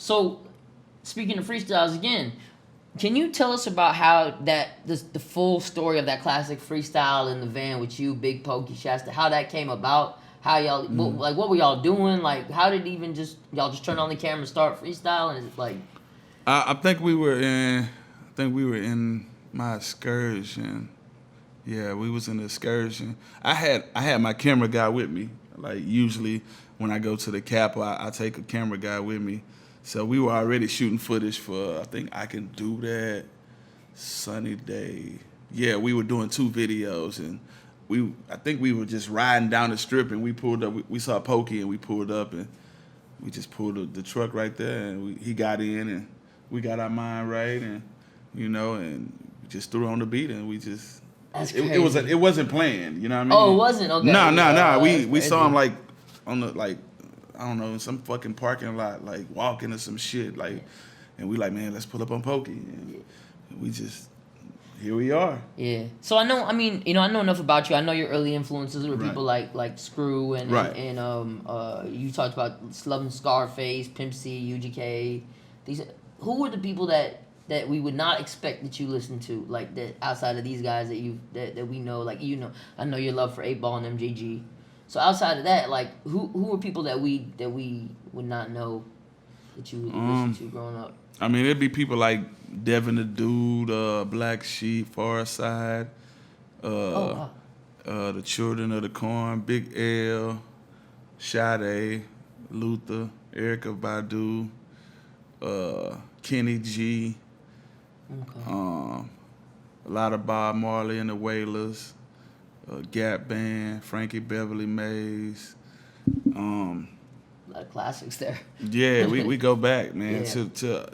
So, speaking of freestyles again, can you tell us about how the full story of that classic freestyle in the van with you, Big Pokey Shasta, how that came about? How y'all what were y'all doing? Like, how did y'all just turn on the camera and start freestyling? Is it like? I think we were in my excursion. Yeah, we was in the excursion. I had my camera guy with me. Like usually when I go to the Kappa, I take a camera guy with me. So we were already shooting footage for, I think I Can Do That, Sunny Day. Yeah, we were doing 2 videos, and I think we were just riding down the strip, and we pulled up. We saw Pokey, and we pulled up, and we just pulled the truck right there, and he got in, and we got our mind right, and and we just threw on the beat, and we just. That's crazy. It wasn't planned, you know what I mean? Oh, it wasn't? Okay. No. We saw him like on the I don't know, in some fucking parking lot, like walking or some shit, like, and we like, man, let's pull up on Pokey, and we just, here we are. Yeah. So I know enough about you. I know your early influences were people like Screw and you talked about Slum and Scarface, Pimp C, UGK. Who were the people that we would not expect that you listen to, like that outside of these guys that we know, like I know your love for 8-Ball and MJG. So outside of that, like who are people that we would not know that you would listen to growing up? I mean, it'd be people like Devin the Dude, Black Sheep, Farside, the Children of the Corn, Big L, Sade, Luther, Erykah Badu, Kenny G. Okay. A lot of Bob Marley and the Wailers, Gap Band, Frankie Beverly Mays. A lot of classics there. Yeah, we go back, man. Yeah.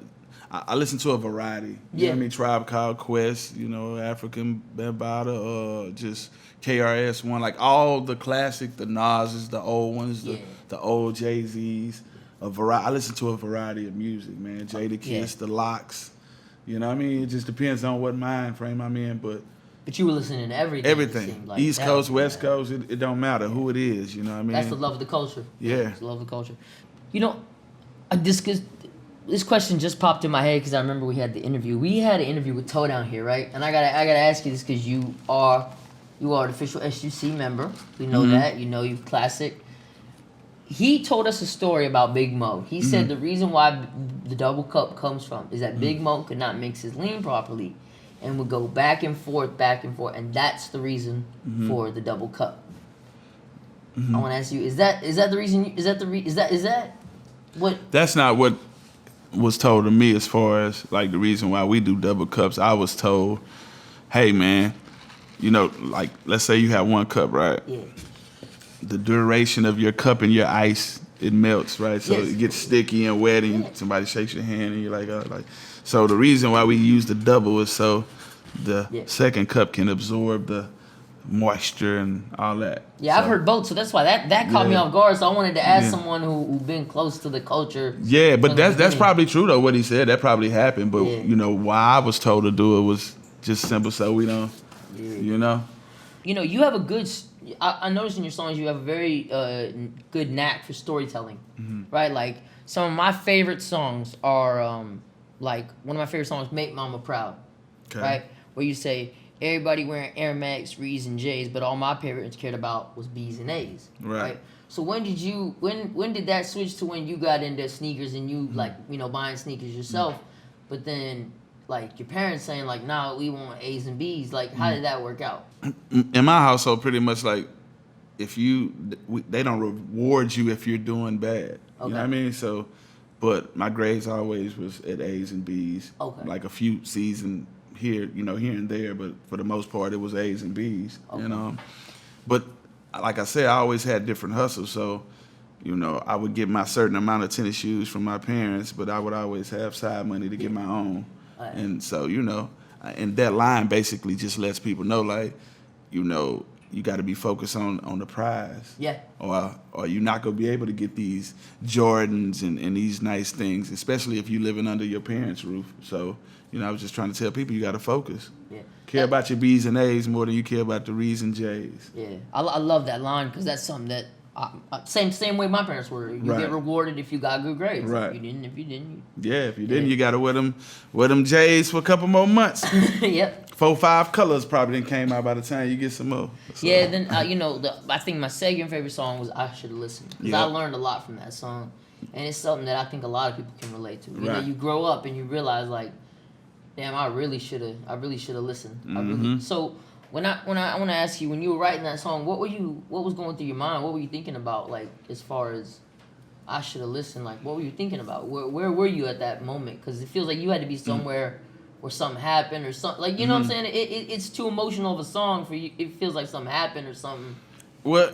I listen to a variety. You know what I mean? Tribe Called Quest, African Bambaataa, just KRS-One, like all the classic, the Nas's, the old ones, the old Jay-Z's. I listen to a variety of music, man. Jadakiss, the Locks. You know what I mean? It just depends on what mind frame I'm in, but you were listening to everything. Everything. Like East Coast, West Coast, it don't matter who it is, you know what I mean? That's the love of the culture. Yeah. It's the love of the culture. This question just popped in my head because I remember we had the interview. We had an interview with Toe down here, right? And I gotta ask you this because you are the official SUC member. We know that. You classic. He told us a story about Big Moe. He said the reason why the double cup comes from is that Big Moe could not mix his lean properly and would go back and forth, and that's the reason for the double cup. I want to ask you: Is that the reason? Is that what? That's not what was told to me as far as like the reason why we do double cups. I was told, hey man, like let's say you have 1 cup, right? Yeah. The duration of your cup and your ice, it melts, right? So it gets sticky and wet, and somebody shakes your hand, and you're like, oh, like. So the reason why we use the double is so the second cup can absorb the moisture and all that. Yeah, I've heard both, so that's why that caught me off guard. So I wanted to ask someone who's been close to the culture. Yeah, but that's probably true though. What he said, that probably happened. But why I was told to do it was just simple, so we don't. You have a good. I noticed in your songs you have a very good knack for storytelling, right? Like some of my favorite songs are like one of my favorite songs, "Make Mama Proud," right? Where you say everybody wearing Air Max, Rees, and J's, but all my parents cared about was B's and A's, right? So when did that switch to when you got into sneakers and you buying sneakers yourself, but then like your parents saying like, nah, we want A's and B's, like how did that work out? In my household, pretty much like they don't reward you if you're doing bad. You know what I mean? So, but my grades always was at A's and B's. Okay. Like a few C's and here and there, but for the most part, it was A's and B's. Okay. But like I said, I always had different hustles. So, I would get my certain amount of tennis shoes from my parents, but I would always have side money to get my own. Right. And so, and that line basically just lets people know, like, you got to be focused on the prize. Yeah. Or you're not going to be able to get these Jordans and these nice things, especially if you're living under your parents' roof. So, I was just trying to tell people you got to focus. Yeah. Care about your B's and A's more than you care about the Re's and J's. Yeah. I love that line because that's something that Same way my parents were. You Right. get rewarded if you got good grades. Right. If you didn't. Yeah, if you didn't, you gotta wear them J's for a couple more months. Yep. 4-5 colors probably didn't came out by the time you get some more. So. Yeah. Then I think my second favorite song was "I Shoulda Listened" because I learned a lot from that song, and it's something that I think a lot of people can relate to. You know, you grow up and you realize like, damn, I really shoulda listened. Mm-hmm. So. When I want to ask you, when you were writing that song, what was going through your mind? What were you thinking about, like, as far as I should have listened? Like, what were you thinking about? Where were you at that moment? Because it feels like you had to be somewhere where something happened or something. Like, you know what I'm saying? It's too emotional of a song for you. It feels like something happened or something. Well,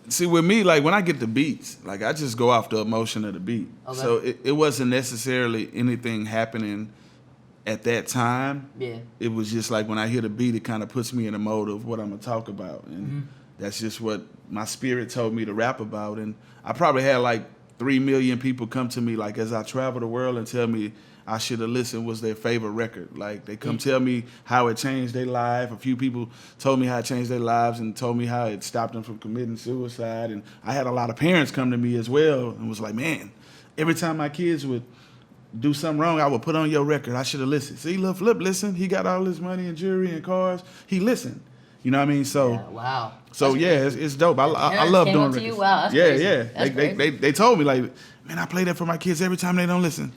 see, with me, like, when I get the beats, like, I just go off the emotion of the beat. Okay. So it wasn't necessarily anything happening at that time. Yeah. It was just like when I hear the beat, it kind of puts me in the mode of what I'm going to talk about. And that's just what my spirit told me to rap about. And I probably had like 3 million people come to me, like, as I travel the world and tell me I Shoulda Listened was their favorite record. Like, they come tell me how it changed their life. A few people told me how it changed their lives and told me how it stopped them from committing suicide. And I had a lot of parents come to me as well and was like, man, every time my kids would do something wrong, I would put on your record. I Shoulda Listened. See, Lil Flip listened. He got all his money and jewelry and cars. He listened. You know what I mean? So, wow. So that's it's dope. I love doing records. Wow, that's crazy. Yeah. That's crazy. They told me, like, man, I play that for my kids every time they don't listen.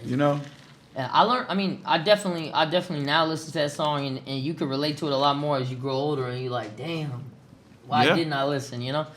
You know? Yeah, I learned. I mean, I definitely now listen to that song, and you can relate to it a lot more as you grow older, and you're like, damn, why didn't I listen? You know.